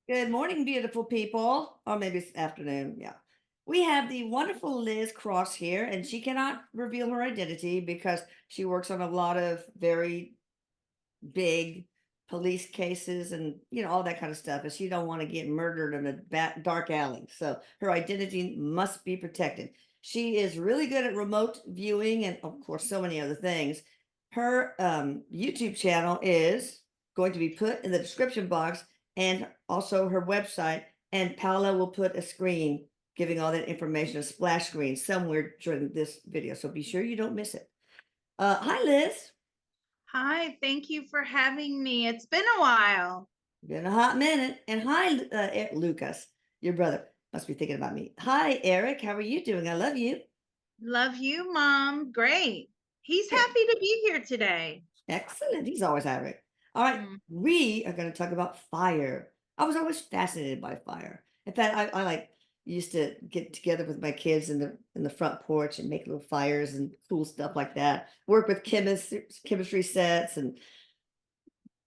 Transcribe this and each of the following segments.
Good morning, beautiful people. Or maybe it's afternoon. Yeah. We have the wonderful Liz Cross here, and she cannot reveal her identity because she works on a lot of very big police cases and all that kind of stuff. And she don't want to get murdered in a dark alley. So her identity must be protected. She is really good at remote viewing and of course so many other things. Her YouTube channel is going to be put in the description box and also her website. And Paula will put a screen giving all that information, a splash screen somewhere during this video. So be sure you don't miss it. Hi, Liz. Hi, thank you for having me. It's been a while. Been a hot minute. And hi, Lucas, your brother. Must be thinking about me. Hi, Eric. How are you doing? I love you. Love you, Mom. Great. He's Good. happy to be here today. Excellent. He's always having. All right. Mm. We are going to talk about fire. I was always fascinated by fire. In fact, I like used to get together with my kids in the front porch and make little fires and cool stuff like that. Work with chemistry sets and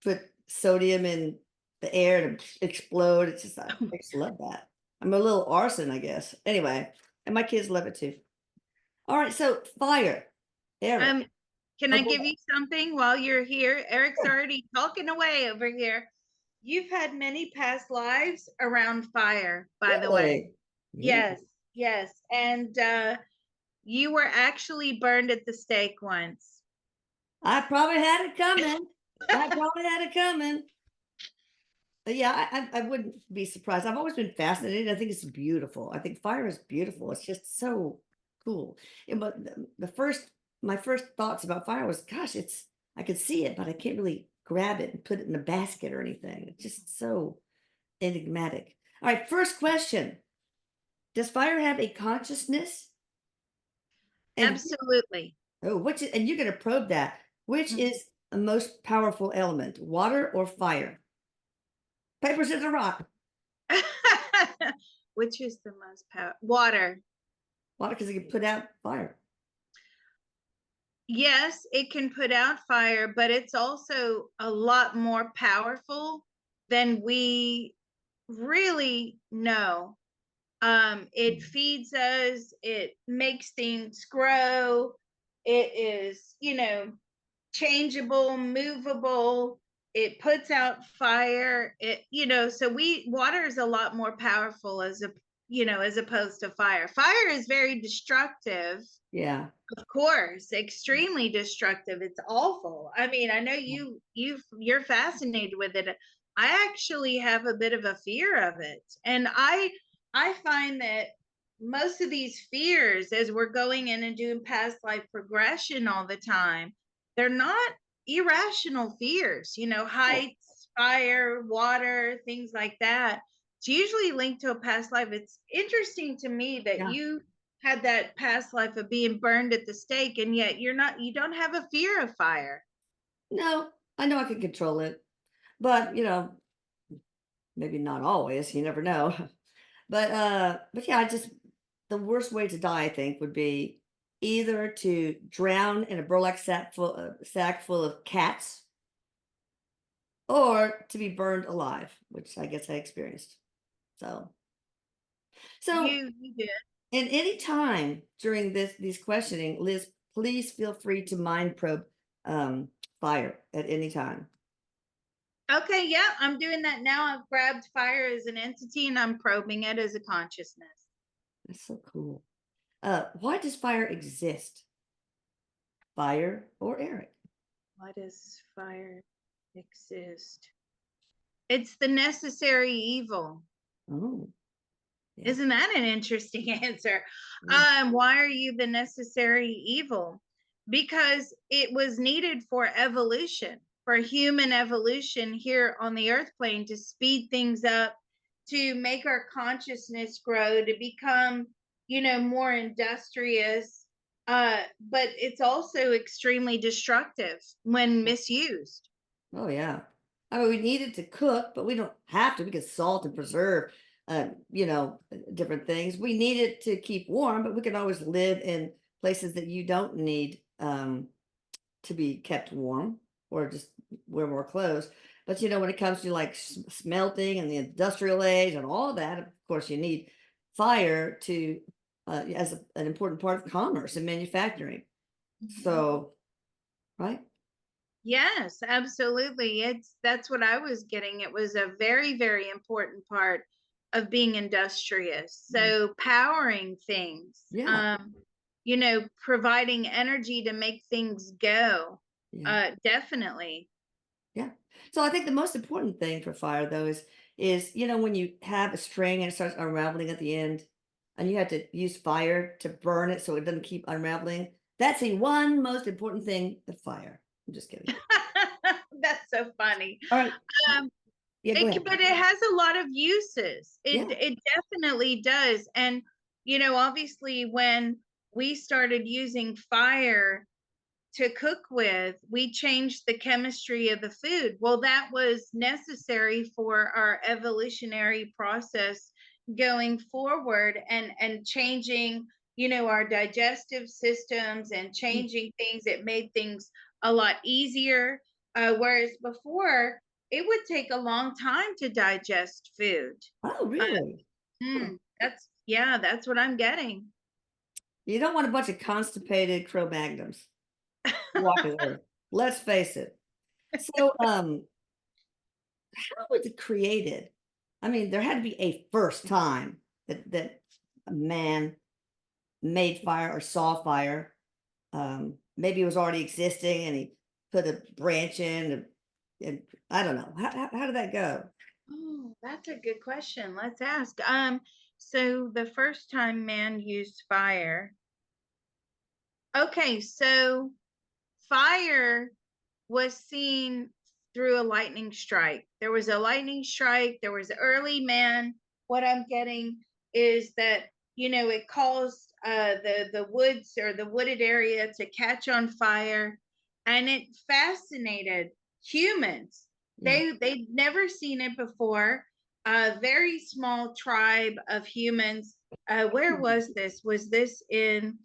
put sodium in the air to explode. It's just I just love that. I'm a little arson, I guess. Anyway, and my kids love it too. All right, so fire, Eric. Um, can Oh I give boy, you something while you're here? Eric's sure. already talking away over here. You've had many past lives around fire, by the way. Really? Yeah. Yes, yes. And you were actually burned at the stake once. I probably had it coming. I probably had it coming. But yeah, I wouldn't be surprised. I've always been fascinated. I think it's beautiful. I think fire is beautiful. It's just so cool. But my first thoughts about fire was, gosh, I could see it, but I can't really grab it and put it in a basket or anything. It's just so enigmatic. All right, first question. Does fire have a consciousness? And Absolutely. and you're gonna probe that. Which is the most powerful element, water or fire? Paper, scissors, rock. Which is the most power? Water. Water because it can put out fire. Yes, it can put out fire, but it's also a lot more powerful than we really know. It feeds us, it makes things grow, it is, changeable, movable, it puts out fire, so water is a lot more powerful as opposed to fire. Fire is very destructive. Yeah. Of course, extremely destructive. It's awful. I mean, I know you're fascinated with it. I actually have a bit of a fear of it. And I find that most of these fears as we're going in and doing past life progression all the time, they're not irrational fears, Oh, heights, fire, water, things like that. It's usually linked to a past life. It's interesting to me that yeah. you had that past life of being burned at the stake, and yet you don't have a fear of fire. No, I know I can control it, but maybe not always. You never know. But yeah, I just the worst way to die, I think, would be either to drown in a burlap sack full of cats, or to be burned alive, which I guess I experienced. So, so You did. in any time during these questioning, Liz, please feel free to mind probe fire at any time. Okay, yeah, I'm doing that now. I've grabbed fire as an entity and I'm probing it as a consciousness. That's so cool. Why does fire exist? Fire or Eric? Why does fire exist? It's the necessary evil. Oh, yeah. Isn't that an interesting answer? Yeah. Why are you the necessary evil? Because it was needed for evolution, for human evolution here on the earth plane to speed things up, to make our consciousness grow, to become, more industrious. But it's also extremely destructive when misused. Oh, yeah. I mean, we needed to cook, but we don't have to. We can salt and preserve, different things. We need it to keep warm, but we can always live in places that you don't need to be kept warm or just wear more clothes. But when it comes to like smelting and the industrial age and all that, of course, you need fire to as an important part of commerce and manufacturing. Mhm. So, right? Yes, absolutely. That's what I was getting. It was a very, very important part of being industrious. Mm. So powering things, Yeah, providing energy to make things go. yeah, Definitely. yeah. So I think the most important thing for fire though is when you have a string and it starts unraveling at the end, and you have to use fire to burn it so it doesn't keep unraveling. That's the one most important thing. The fire. I'm just kidding. That's so funny. All right. Um, Yeah, go ahead. but it has a lot of uses. It Yeah. it definitely does. And obviously when we started using fire to cook with, we changed the chemistry of the food. Well, that was necessary for our evolutionary process going forward, and changing, our digestive systems and Mm. changing things. It made things a lot easier. Whereas before, it would take a long time to digest food. Oh, Uh, really? Huh. that's what I'm getting. You don't want a bunch of constipated Cro-Magnums walking the earth. Let's face it. So, how was it created? I mean, there had to be a first time that a man made fire or saw fire. Maybe it was already existing and he put a branch in, and I don't know. How did that go? Oh, that's a good question. Let's ask. So the first time man used fire. Okay, so fire was seen through a lightning strike. There was a lightning strike, there was early man. What I'm getting is that, it caused the woods or the wooded area to catch on fire, and it fascinated humans. Yeah. They'd never seen it before. A very small tribe of humans. Where Hmm. was this? Was this in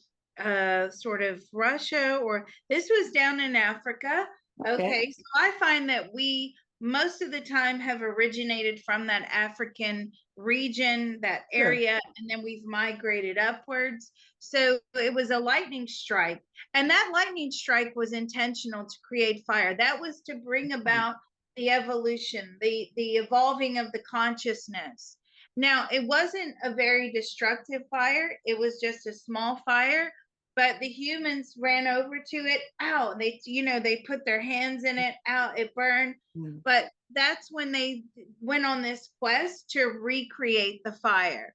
sort of Russia, or this was down in Africa? Okay. Okay, so I find that we most of the time have originated from that African region, that Sure. area, and then we've migrated upwards. So it was a lightning strike, and that lightning strike was intentional to create fire. That was to bring Mm. about the evolution, the evolving of the consciousness. Now, it wasn't a very destructive fire, it was just a small fire, but the humans ran over to it. Ow, they put their hands in it. Ow, it burned. Mm. But that's when they went on this quest to recreate the fire,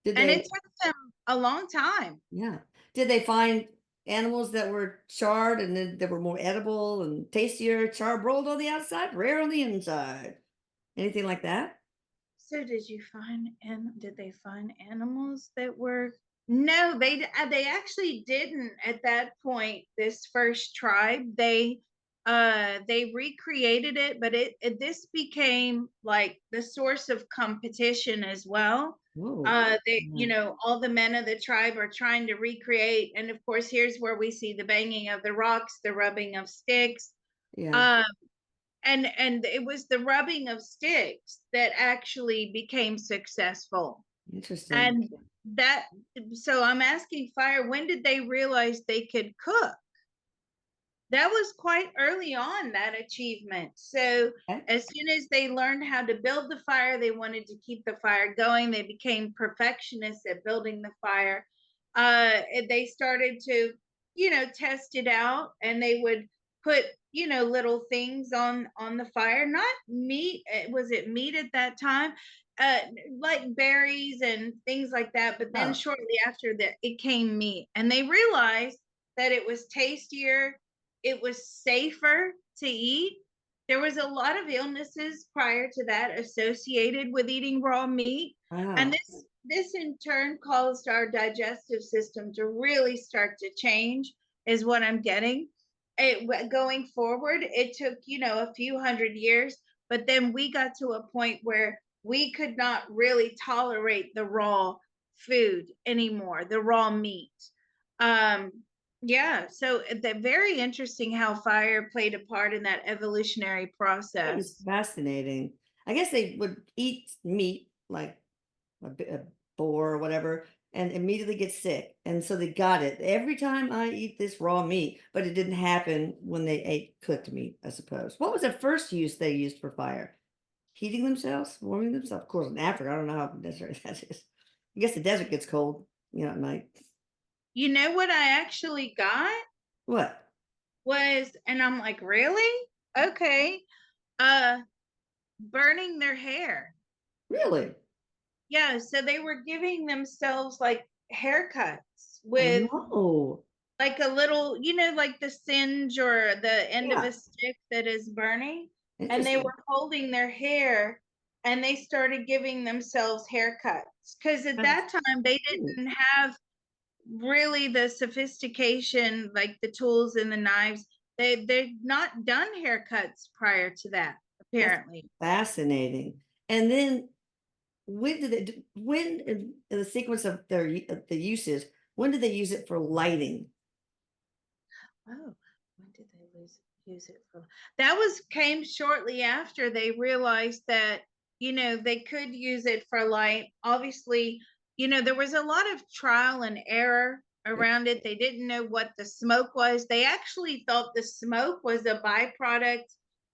Did and it they? took them a long time. Yeah. Did they find animals that were charred and then that were more edible and tastier, charbroiled on the outside, rare on the inside? Anything like that? So did you find, and did they find animals that were? No, they actually didn't at that point. This first tribe, they recreated it, but this became like the source of competition as well. Whoa. They, Yeah. all the men of the tribe are trying to recreate, and of course, here's where we see the banging of the rocks, the rubbing of sticks. Yeah. Um, and it was the rubbing of sticks that actually became successful. Interesting. And that so I'm asking fire, when did they realize they could cook? That was quite early on, that achievement. So Okay. as soon as they learned how to build the fire, they wanted to keep the fire going. They became perfectionists at building the fire. And they started to, test it out, and they would put, little things on the fire. Not meat. Was it meat at that time? Uh, like berries and things like that. But then Oh, shortly after that, it came meat, and they realized that it was tastier, it was safer to eat. There was a lot of illnesses prior to that associated with eating raw meat, and wow. this in turn caused our digestive system to really start to change, is what I'm getting. Going forward, it took, a few hundred years, but then we got to a point where we could not really tolerate the raw food anymore, the raw meat. Um, Yeah, so very interesting how fire played a part in that evolutionary That is process. fascinating. I guess they would eat meat like a boar or whatever, and immediately get sick. And so they got it. Every time I eat this raw meat, but it didn't happen when they ate cooked meat, I suppose. What was the first use they used for fire? Heating themselves, warming themselves. Of course, in Africa, I don't know how necessary that is. I guess the desert gets cold, at night. You know what I actually got What? was, and I'm like, really? Okay. Uh, burning their hair. Really? Yeah, so they were giving themselves like haircuts Oh with no. like a little, like the singe or the end of Yeah. a stick that is burning. And they Interesting. were holding their hair and they started giving themselves haircuts. Because at That's that time, they cool. didn't have really the sophistication, like the tools and the knives. They've not done haircuts prior to that, That's apparently. fascinating. And then when in the sequence of the uses, when did they use it for lighting? Oh, when did they use it for? That was came shortly after they realized that, they could use it for light. Obviously, there was a lot of trial and error Yeah, around it. They didn't know what the smoke was. They actually thought the smoke was a byproduct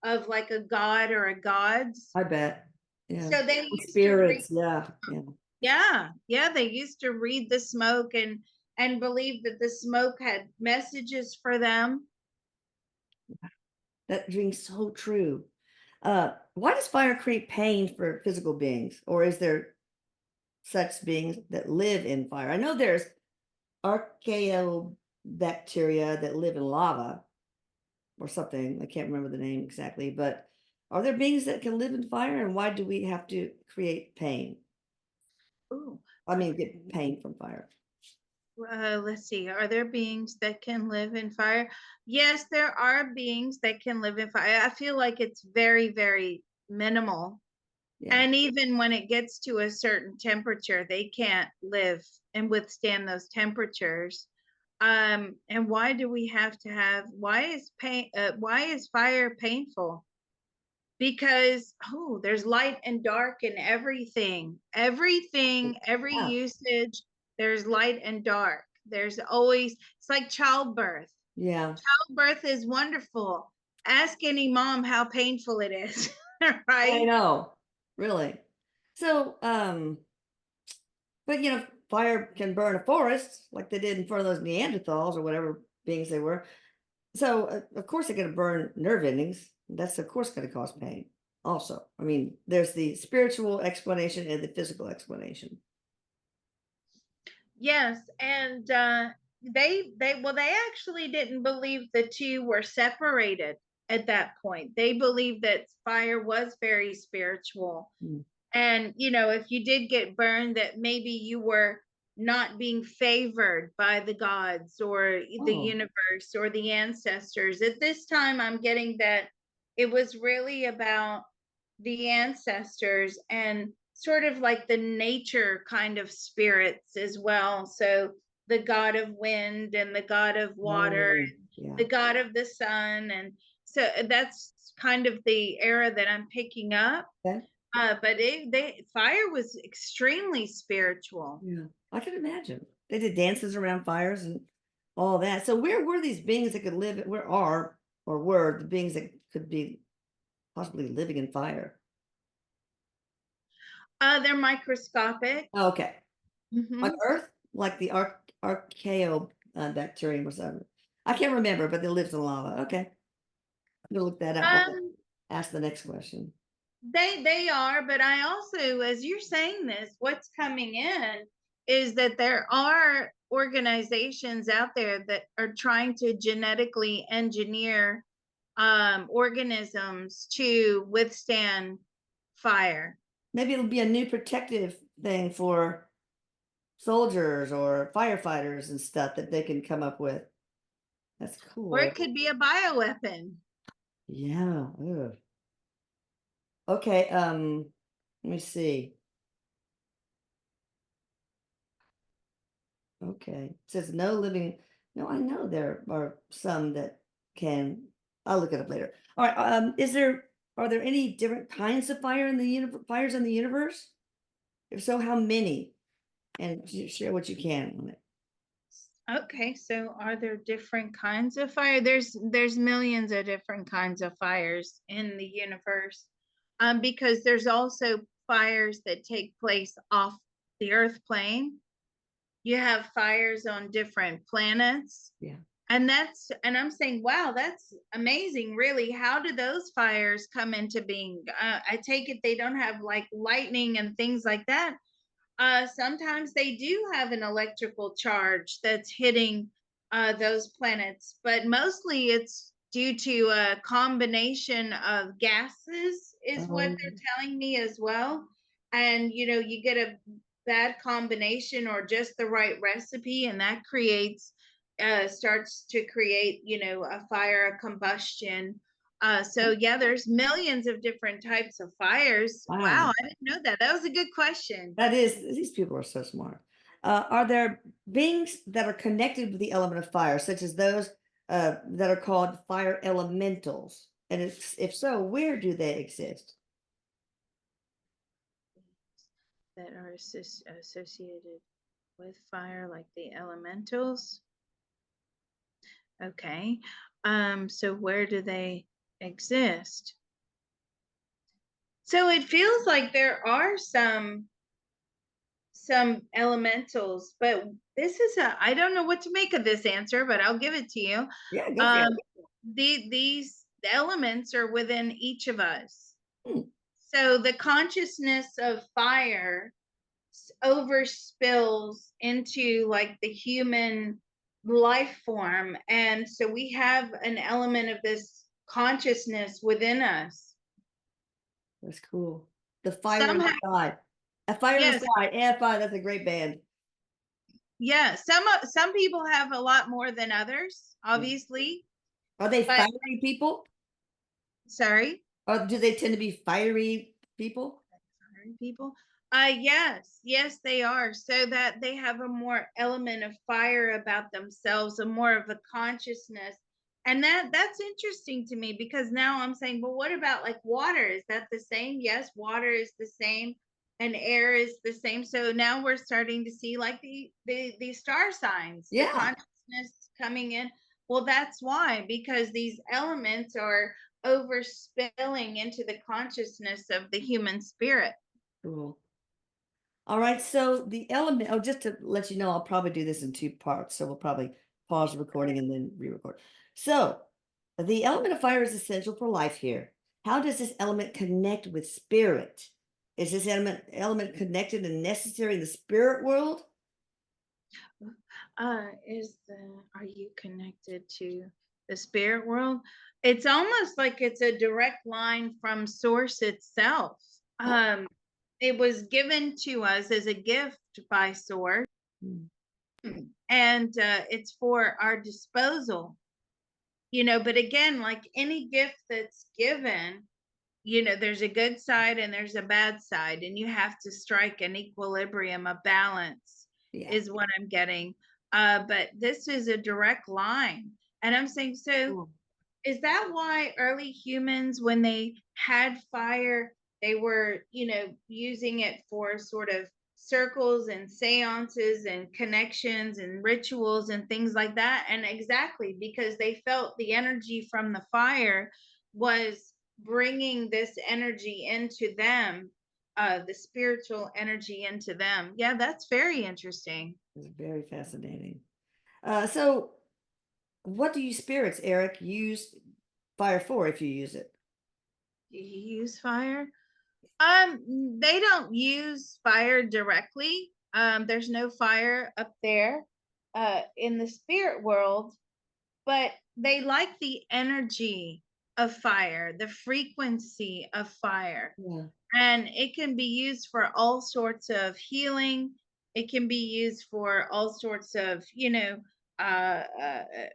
of like a god or a gods. I bet. Yeah. So they used to read, Spirits, yeah, yeah. yeah, yeah, they used to read the smoke and believe that the smoke had messages for them. That rings so true. Why does fire create pain for physical beings? Or is there such beings that live in fire? I know there's archaeobacteria that live in lava or something. I can't remember the name exactly, but are there beings that can live in fire? And why do we have to create pain? Ooh, I mean, get pain from fire. let's see. Are there beings that can live in fire? Yes, there are beings that can live in fire. I feel like it's very, very minimal. Yeah. And even when it gets to a certain temperature, they can't live and withstand those temperatures. And why do we have to have, why is fire painful? Because there's light and dark in every Yeah. usage, there's light and dark. There's always, it's like childbirth. Yeah. Childbirth is wonderful. Ask any mom how painful it is. I Right? know. Really. So, but fire can burn a forest like they did in front of those Neanderthals or whatever beings they were. So, of course, they're going to burn nerve endings. That's, of course, going to cause pain. Also, I mean, there's the spiritual explanation and the physical explanation. Yes, and they actually didn't believe the two were separated at that point. They believed that fire was very spiritual. Mm. And, if you did get burned, that maybe you were not being favored by the gods or the Oh, universe or the ancestors. At this time, I'm getting that it was really about the ancestors and sort of like the nature kind of spirits as well. So the god of wind and the god of water, oh, yeah. the god of the sun. And so that's kind of the era that I'm picking up. Okay. But fire was extremely spiritual. Yeah. I can imagine. They did dances around fires and all that. So, where were these beings that could live? Where are or were the beings that could be possibly living in fire? They're microscopic. Oh, okay. On Hmm. Earth, like the archaeobacterium bacterium or something. I can't remember, but it lives in lava. Okay. I'm gonna look that up while Um, I ask the next question. they are, but I also, as you're saying this, what's coming in is that there are organizations out there that are trying to genetically engineer organisms to withstand fire. Maybe it'll be a new protective thing for soldiers or firefighters and stuff that they can come up with. That's Or it cool. could be a bioweapon. Yeah. Ugh. Okay. Let me see. Okay. It says no living No, I know there are some that can. I'll look it up later. All right. Are there any different kinds of fires in the universe? If so, how many? And share what you can on it. Okay, so are there different kinds of fire? There's millions of different kinds of fires in the universe. Because there's also fires that take place off the earth plane. You have fires on different planets. Yeah. And I'm saying, wow, that's amazing. Really, how do those fires come into being? I take it they don't have like lightning and things like that. Sometimes they do have an electrical charge that's hitting those planets, but mostly it's due to a combination of gases, is what Um, they're telling me as well. And you get a bad combination or just the right recipe, and that starts to create, a fire, a combustion. So yeah, there's millions of different types of fires. wow. Wow, I didn't know that. That was a good question. That is, these people are so smart. Are there beings that are connected with the element of fire, such as those that are called fire elementals? And if so, where do they exist? That are associated with fire, like the elementals. Okay. So where do they exist? So it feels like there are some elementals, but I don't know what to make of this answer, but I'll give it to you. Yeah, go for Um, it. these elements are within each of us. Hmm, So the consciousness of fire overspills into like the human life form, and so we have an element of this consciousness within us that's cool. The fire somehow. inside. A fire Yes, inside. AFI, that's a great band. yeah, some people have a lot more than others, Yeah. obviously, Are they but fiery people? sorry. Or do they tend to be fiery people? People, yes, they are, so that they have a more element of fire about themselves, a more of a consciousness. And that's interesting to me, because now I'm saying, well, what about like water? Is that the same? Yes, water is the same, and air is the same. So now we're starting to see like the star signs, the Yeah. consciousness coming in. Well, that's why, because these elements are overspilling into the consciousness of the human spirit. Cool. All right, so the element, oh, just to let you know, I'll probably do this in two parts. So we'll probably pause the recording and then re-record. So the element of fire is essential for life here. How does this element connect with spirit? Is this element connected and necessary in the spirit world? Are you connected to the spirit world? It's almost like it's a direct line from source itself. Oh, It was given to us as a gift by source, mm, and it's for our disposal. But again, like any gift that's given, there's a good side and there's a bad side, and you have to strike an equilibrium, a balance, yeah. is what I'm getting. But this is a direct line. And I'm saying, so Cool. is that why early humans, when they had fire, they were, using it for sort of circles and seances and connections and rituals and things like that? And exactly because they felt the energy from the fire was bringing this energy into them, the spiritual energy into them. Yeah, that's very interesting. It's very fascinating. So what do you spirits, Eric, use fire for if you use it? Do you use fire? They don't use fire directly. There's no fire up there, in the spirit world, but they like the energy of fire, the frequency of fire, Yeah. and it can be used for all sorts of healing. It can be used for all sorts of,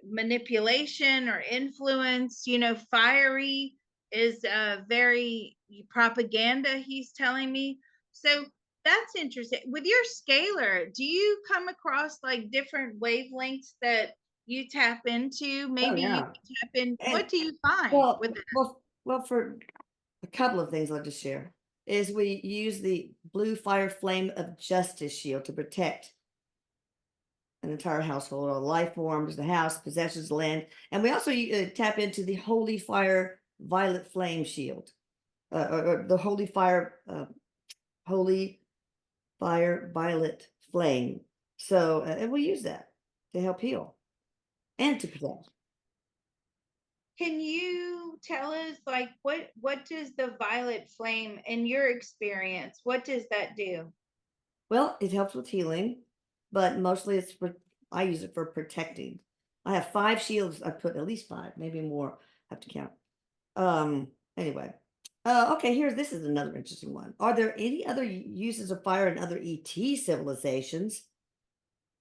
manipulation or influence. Fiery is very propaganda, he's telling me. So that's interesting. With your scalar, do you come across like different wavelengths that you tap into? Oh, Maybe you yeah. can tap in. And What do you find well, with that? for a couple of things I'll just share is we use the blue fire flame of justice shield to protect an entire household or life forms, the house, possessions, land. And we also tap into the holy fire violet flame shield, or the holy fire violet flame. So, and we use that to help heal and to protect. Can you tell us like what does the violet flame in your experience, what does that do? Well, it helps with healing, but mostly I use it for protecting. I have 5 shields. I put at least 5, maybe more. I have to count. Anyway. Okay, this is another interesting one. Are there any other uses of fire in other ET civilizations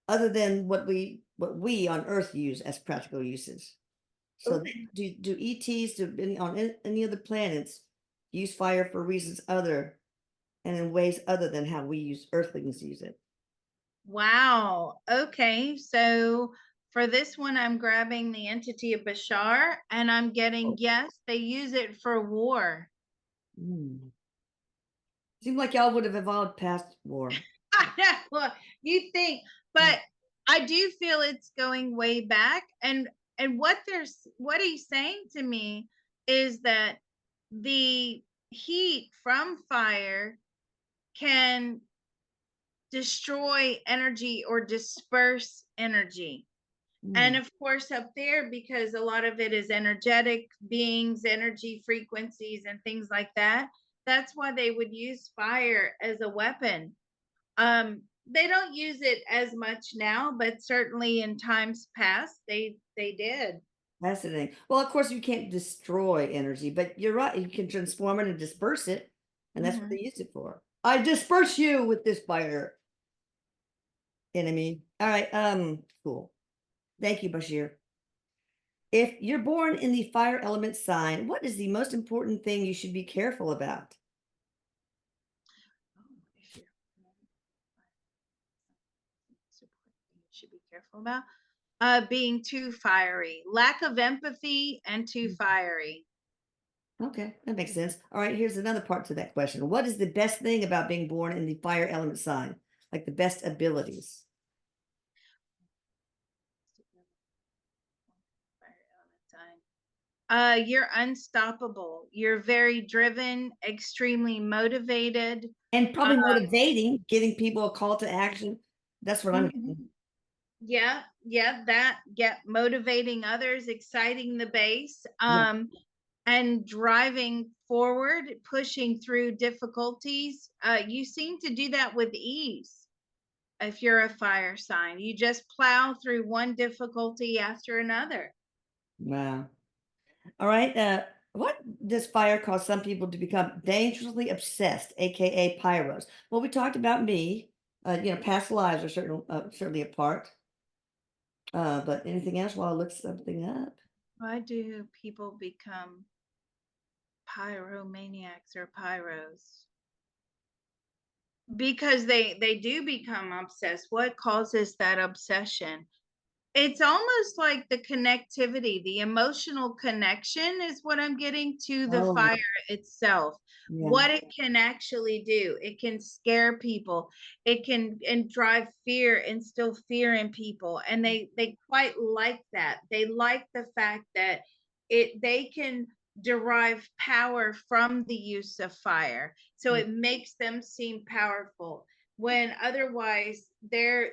other than what we on Earth use as practical uses? So Ooh. do ETs on any other planets use fire for reasons other and in ways other than how we use Earthlings use it? Wow. Okay. So for this one, I'm grabbing the entity of Bashar and I'm getting, Oh. yes, they use it for war. Mm. Seems like y'all would have evolved past war. I know what you think, Mm. but I do feel it's going way back. And what he's saying to me is that the heat from fire can destroy energy or disperse energy. And Mm. of course, up there, because a lot of it is energetic beings, energy frequencies, and things like that, that's why they would use fire as a weapon. They don't use it as much now, but certainly in times past, they did. Fascinating. Well, of course, you can't destroy energy, but you're right. You can transform it and disperse it, and that's what Mhm. they used it for. I disperse you with this fire, enemy. All right. Cool. Thank you, Bashir. If you're born in the fire element sign, what is the most important thing you should be careful about? Oh, if you're you should be careful about being too fiery, lack of empathy, and too fiery. Okay, that makes sense. All right, here's another part to that question. What is the best thing about being born in the fire element sign? Like the best abilities? You're unstoppable. You're very driven, extremely motivated. And Uh, probably motivating, getting people a call to action. That's what I'm mhm. getting. Yeah, yeah, that, yeah, motivating others, exciting the base, Yeah. and driving forward, pushing through difficulties. You seem to do that with ease. If you're a fire sign, you just plow through one difficulty after another. Wow. All right. What does fire cause some people to become dangerously obsessed, aka pyros? Well, we talked about me. Past lives are certainly a part. But anything else while I look something up? Why do people become pyromaniacs or pyros? Because they do become obsessed. What causes that obsession? It's almost like the connectivity, the emotional connection is what I'm getting to the Oh, fire itself. yeah, What it can actually do. It can scare people. It can and drive fear, instill fear in people. And they quite like that. They like the fact that they can derive power from the use of fire. So mm, it makes them seem powerful when otherwise they're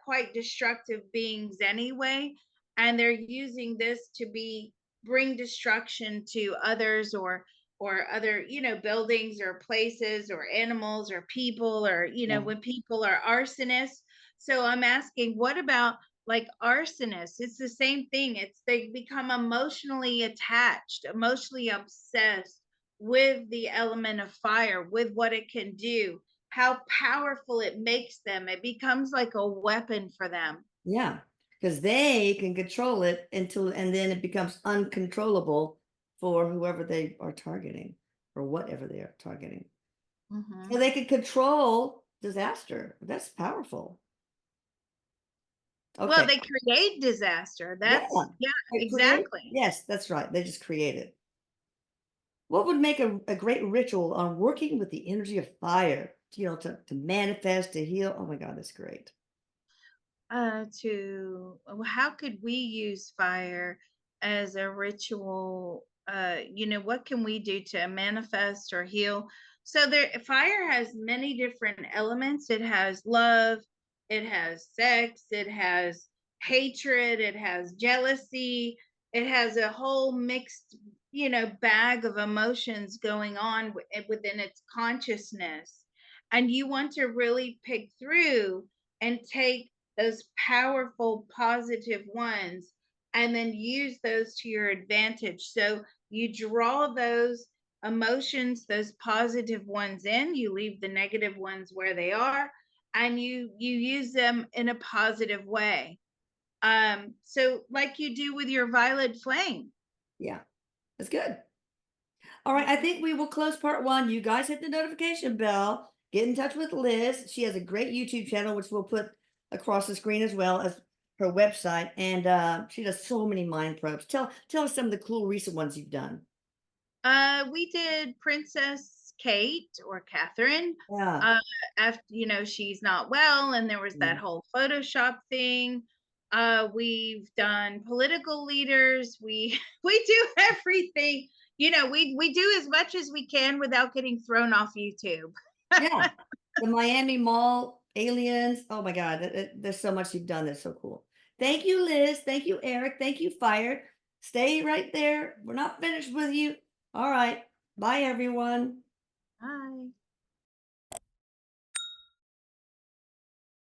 quite destructive beings anyway, and they're using this to be bring destruction to others or other buildings or places or animals or people or yeah, when people are arsonists. So I'm asking, what about like arsonists? It's the same thing. It's they become emotionally attached, emotionally obsessed with the element of fire, with what it can do, how powerful it makes them. It becomes like a weapon for them. yeah. Because they can control it and then it becomes uncontrollable for whoever they are targeting or whatever they are targeting. So Mhm. they can control disaster. That's powerful. Well, Okay. they create disaster. Yeah. Yeah, They create. exactly. Yes, that's right. They just create it. What would make a great ritual on working with the energy of fire? To manifest, to heal. Oh my God, that's great. How could we use fire as a ritual? What can we do to manifest or heal? So there, fire has many different elements. It has love, it has sex, it has hatred, it has jealousy, it has a whole mixed, bag of emotions going on within its consciousness. And you want to really pick through and take those powerful positive ones and then use those to your advantage. So you draw those emotions, those positive ones in, you leave the negative ones where they are, and you use them in a positive way. So like you do with your violet flame. Yeah, that's good. All right, I Mhm. think we will close part one. You guys hit the notification bell. Get in touch with Liz. She has a great YouTube channel, which we'll put across the screen as well as her website. And she does so many mind probes. Tell us some of the cool recent ones you've done. We did Princess Kate or Catherine. Yeah. Uh, after she's not well, and there was that Yeah. whole Photoshop thing. We've done political leaders. We we do everything. We do as much as we can without getting thrown off YouTube. Yeah. The Miami Mall aliens. Oh my God. There's so much you've done. That's so cool. Thank you, Liz. Thank you, Eric. Thank you, Fire. Stay right there. We're not finished with you. All right. Bye, everyone. Bye.